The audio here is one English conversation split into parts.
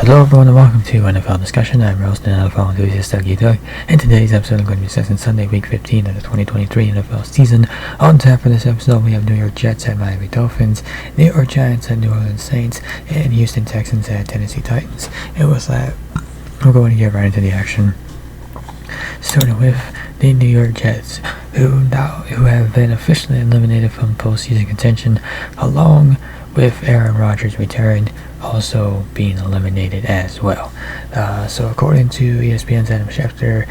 Hello everyone and welcome to NFL Discussion. I'm your host and NFL enthusiast Dougie Doug, and today's episode I'm going to be discussing Sunday week 15 of the 2023 NFL season. On tap for this episode we have New York Jets at Miami Dolphins, New York Giants at New Orleans Saints, and Houston Texans at Tennessee Titans. And with that, we're going to get right into the action. Starting with the New York Jets, who have been officially eliminated from postseason contention, along with Aaron Rodgers' return also being eliminated as well. So according to ESPN's Adam Schefter,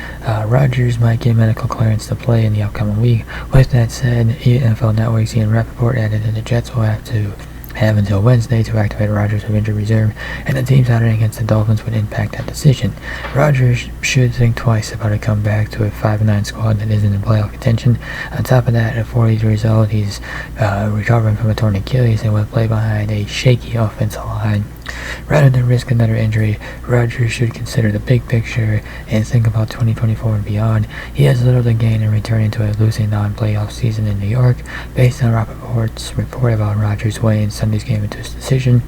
Rodgers might get medical clearance to play in the upcoming week. With that said, NFL Network's Ian Rappaport added that the Jets will have until Wednesday to activate Rodgers from injured reserve, and the team's outing against the Dolphins would impact that decision. Rodgers should think twice about a comeback to a 5-9 squad that isn't in playoff contention. On top of that, at 40 years old, he's recovering from a torn Achilles and will play behind a shaky offensive line. Rather than risk another injury, Rodgers should consider the big picture and think about 2024 and beyond. He has little to gain in returning to a losing non-playoff season in New York. Based on Rappaport's report about Rodgers weighing Sunday's game into his decision,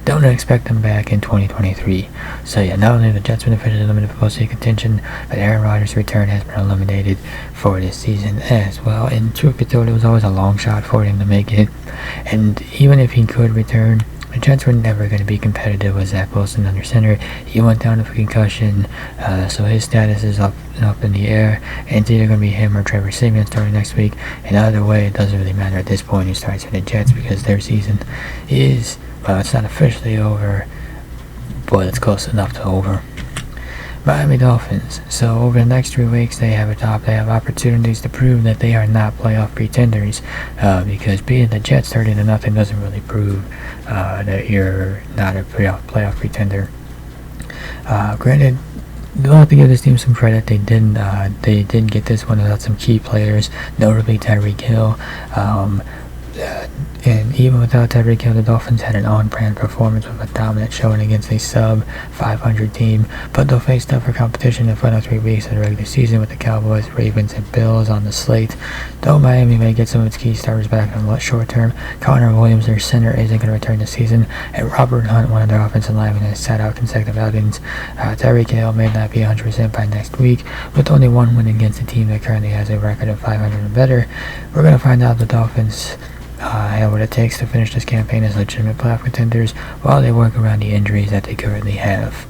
don't expect him back in 2023. So yeah, not only the Jets been officially eliminated for postseason contention, but Aaron Rodgers' return has been eliminated for this season as well. And truth be told, it was always a long shot for him to make it. And even if he could return, the Jets were never going to be competitive with Zach Wilson under center. He went down with a concussion, so his status is up in the air. And it's either going to be him or Trevor Siemian starting next week. And either way, it doesn't really matter at this point who starts for the Jets, because their season is, well, it's not officially over, but it's close enough to over. Miami Dolphins. So over the next 3 weeks, they have opportunities to prove that they are not playoff pretenders, because beating the Jets 30-0 doesn't really prove that you're not a playoff pretender. Granted, we'll have to give this team some credit. They did get this one without some key players, notably Tyreek Hill. And even without Tyreek Hill, the Dolphins had an on-brand performance with a dominant showing against a sub-500 team, but they'll face tougher competition in the final 3 weeks of the regular season with the Cowboys, Ravens, and Bills on the slate. Though Miami may get some of its key starters back in the short term, Connor Williams, their center, isn't going to return this season, and Robert Hunt, one of their offensive linemen, has sat out consecutive outings. Tyreek Hill may not be 100% by next week, with only one win against a team that currently has a record of 500 and better. We're going to find out the Dolphins have what it takes to finish this campaign as legitimate playoff contenders while they work around the injuries that they currently have.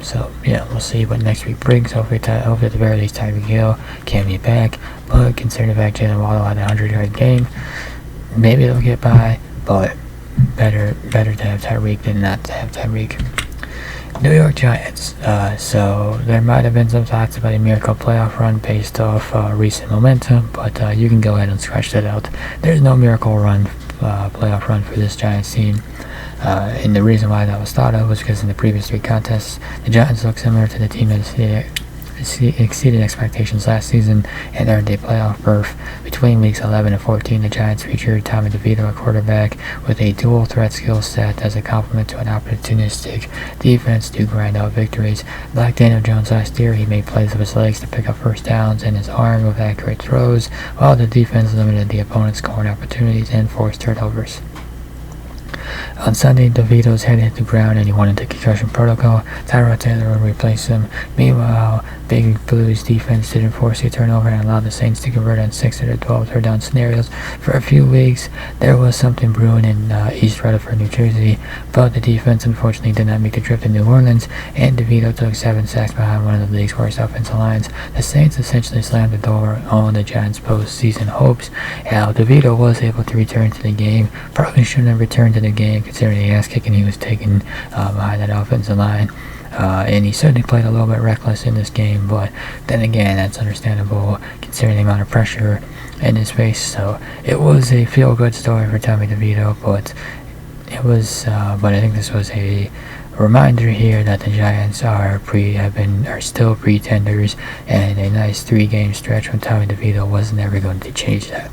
So yeah, we'll see what next week brings. Hopefully at the very least Tyreek Hill can be back, but considering the fact Jalen Waddle had a 100-yard game, maybe they'll get by, but better to have Tyreek than not to have Tyreek. New York Giants. So there might have been some thoughts about a miracle playoff run based off recent momentum, but you can go ahead and scratch that out. There's no miracle run, playoff run for this Giants team. And the reason why that was thought of was because in the previous 3 contests, the Giants looked similar to the team that exceeded expectations last season and earned a playoff berth. Between weeks 11 and 14, the Giants featured Tommy DeVito, a quarterback with a dual threat skill set as a complement to an opportunistic defense to grind out victories. Like Daniel Jones last year, he made plays with his legs to pick up first downs and his arm with accurate throws, while the defense limited the opponent's scoring opportunities and forced turnovers. On Sunday, DeVito's head hit the ground and he went into concussion protocol. Tyrod Taylor would replace him. Meanwhile, Big Blue's defense didn't force a turnover and allowed the Saints to convert on 6 of their 12 third down scenarios. For a few weeks, there was something brewing in East Rutherford, New Jersey, but the defense unfortunately did not make the trip to New Orleans, and DeVito took 7 sacks behind one of the league's worst offensive lines. The Saints essentially slammed the door on the Giants' postseason hopes. Now, DeVito was able to return to the game. Probably shouldn't have returned to the game considering the ass kicking he was taking behind that offensive line. And he certainly played a little bit reckless in this game, but then again, that's understandable considering the amount of pressure in his face. So it was a feel-good story for Tommy DeVito, but I think this was a reminder here that the Giants are still pretenders, and a nice 3-game stretch from Tommy DeVito was never going to change that.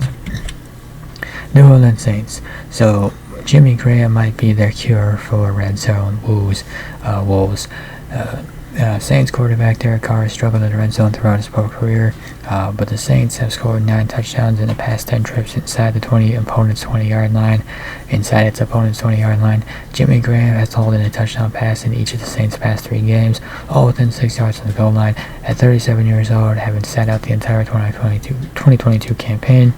New Orleans Saints. So Jimmy Graham might be their cure for red zone wolves. Saints quarterback Derek Carr has struggled in the red zone throughout his pro career, but the Saints have scored 9 touchdowns in the past 10 trips inside the opponent's 20-yard line. Inside its opponent's 20-yard line, Jimmy Graham has hauled in a touchdown pass in each of the Saints' past 3 games, all within 6 yards from the goal line. At 37 years old, having sat out the entire 2022 campaign,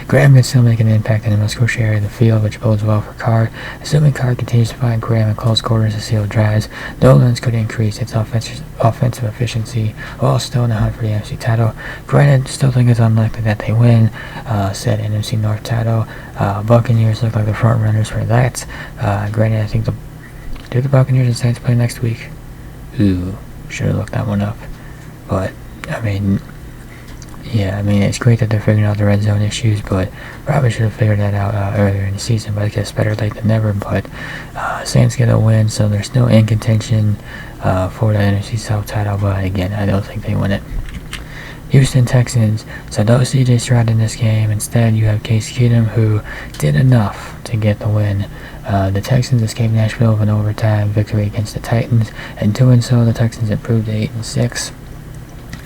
Graham can still make an impact in the most crucial area of the field, which bodes well for Carr. Assuming Carr continues to find Graham in close quarters to seal drives, Dolphins could increase its offensive efficiency while still in the hunt for the NFC title. Granted, still think it's unlikely that they win said NFC North title. Buccaneers look like the front runners for that. Granted, I think the Buccaneers and Saints play next week? Ooh, should have looked that one up. But it's great that they're figuring out the red zone issues, but probably should have figured that out earlier in the season. But I guess better late than never. But Saints get a win, so they're still in contention for the NFC South title. But again, I don't think they win it. Houston Texans. So no C.J. Stroud in this game. Instead, you have Case Keenum, who did enough to get the win. The Texans escaped Nashville with an overtime victory against the Titans. In doing so, the Texans improved to 8-6.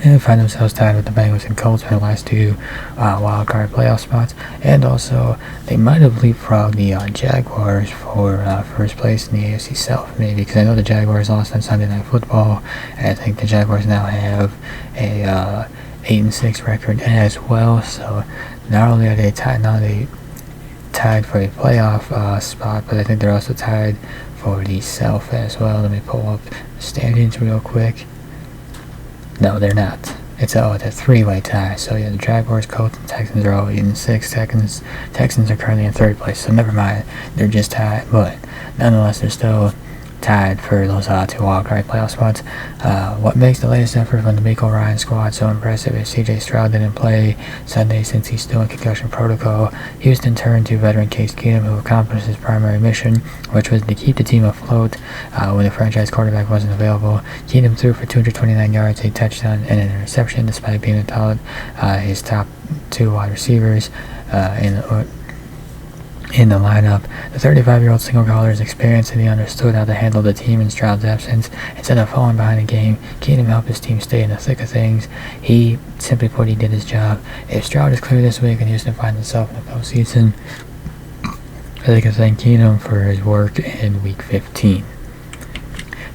And find themselves tied with the Bengals and Colts for the last 2 wildcard playoff spots. And also, they might have leapfrogged the Jaguars for first place in the AFC South, maybe, because I know the Jaguars lost on Sunday Night Football, and I think the Jaguars now have a 8-6 record as well. So not only are they tied for a playoff spot, but I think they're also tied for the South as well. Let me pull up the standings real quick. No, they're not. It's a 3-way tie. So yeah, the Jaguars, Colts, and Texans are all 8-6. Texans are currently in 3rd place, so never mind. They're just tied, but nonetheless, they're still tied for those 2 wildcard playoff spots. What makes the latest effort from the Miko Ryan squad so impressive is C.J. Stroud didn't play Sunday since he's still in concussion protocol. Houston turned to veteran Case Keenum, who accomplished his primary mission, which was to keep the team afloat when the franchise quarterback wasn't available. Keenum threw for 229 yards, a touchdown, and an interception, despite being without his top 2 wide receivers in the lineup. The 35-year-old single collar's experience, and he understood how to handle the team in Stroud's absence. Instead of falling behind the game, Keenum helped his team stay in the thick of things. He, simply put, he did his job. If Stroud is clear this week and Houston finds himself in the postseason, they can thank Keenum for his work in Week 15.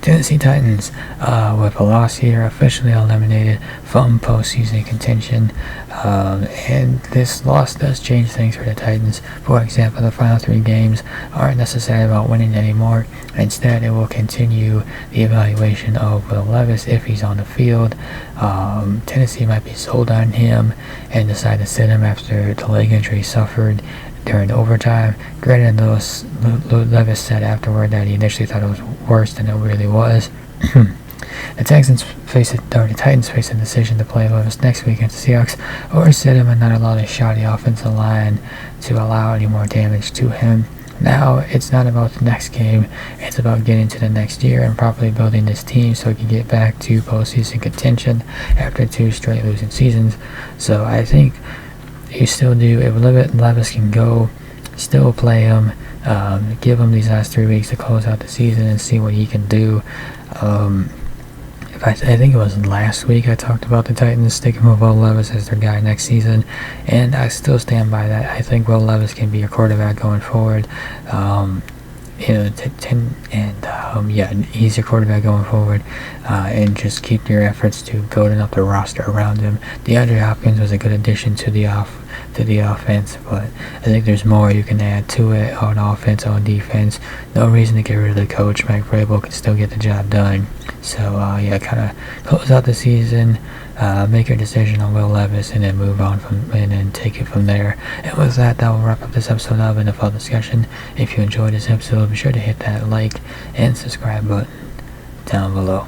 Tennessee Titans, with a loss here, officially eliminated from postseason contention. And this loss does change things for the Titans. For example, the final 3 games aren't necessarily about winning anymore. Instead, it will continue the evaluation of Will Levis if he's on the field. Tennessee might be sold on him and decide to sit him after the leg injury suffered during overtime. Granted, Levis said afterward that he initially thought it was worse than it really was. The Titans face a decision to play Levis next week against the Seahawks, or sit him and not allow the shoddy offensive line to allow any more damage to him. Now, it's not about the next game, it's about getting to the next year and properly building this team so it can get back to postseason contention after 2 straight losing seasons. So I think you still do, if Levis can go, still play him, give him these last 3 weeks to close out the season and see what he can do. I think it was last week I talked about the Titans sticking with Will Levis as their guy next season, and I still stand by that. I think Will Levis can be your quarterback going forward. He's your quarterback going forward, and just keep your efforts to building up the roster around him. DeAndre Hopkins was a good addition to the offense, but I think there's more you can add to it on offense, on defense. No reason to get rid of the coach. Mike Vrabel can still get the job done. So kind of close out the season, make your decision on Will Levis, and then move on and then take it from there. And with that will wrap up this episode of NFL Discussion. If you enjoyed this episode, be sure to hit that like and subscribe button down below.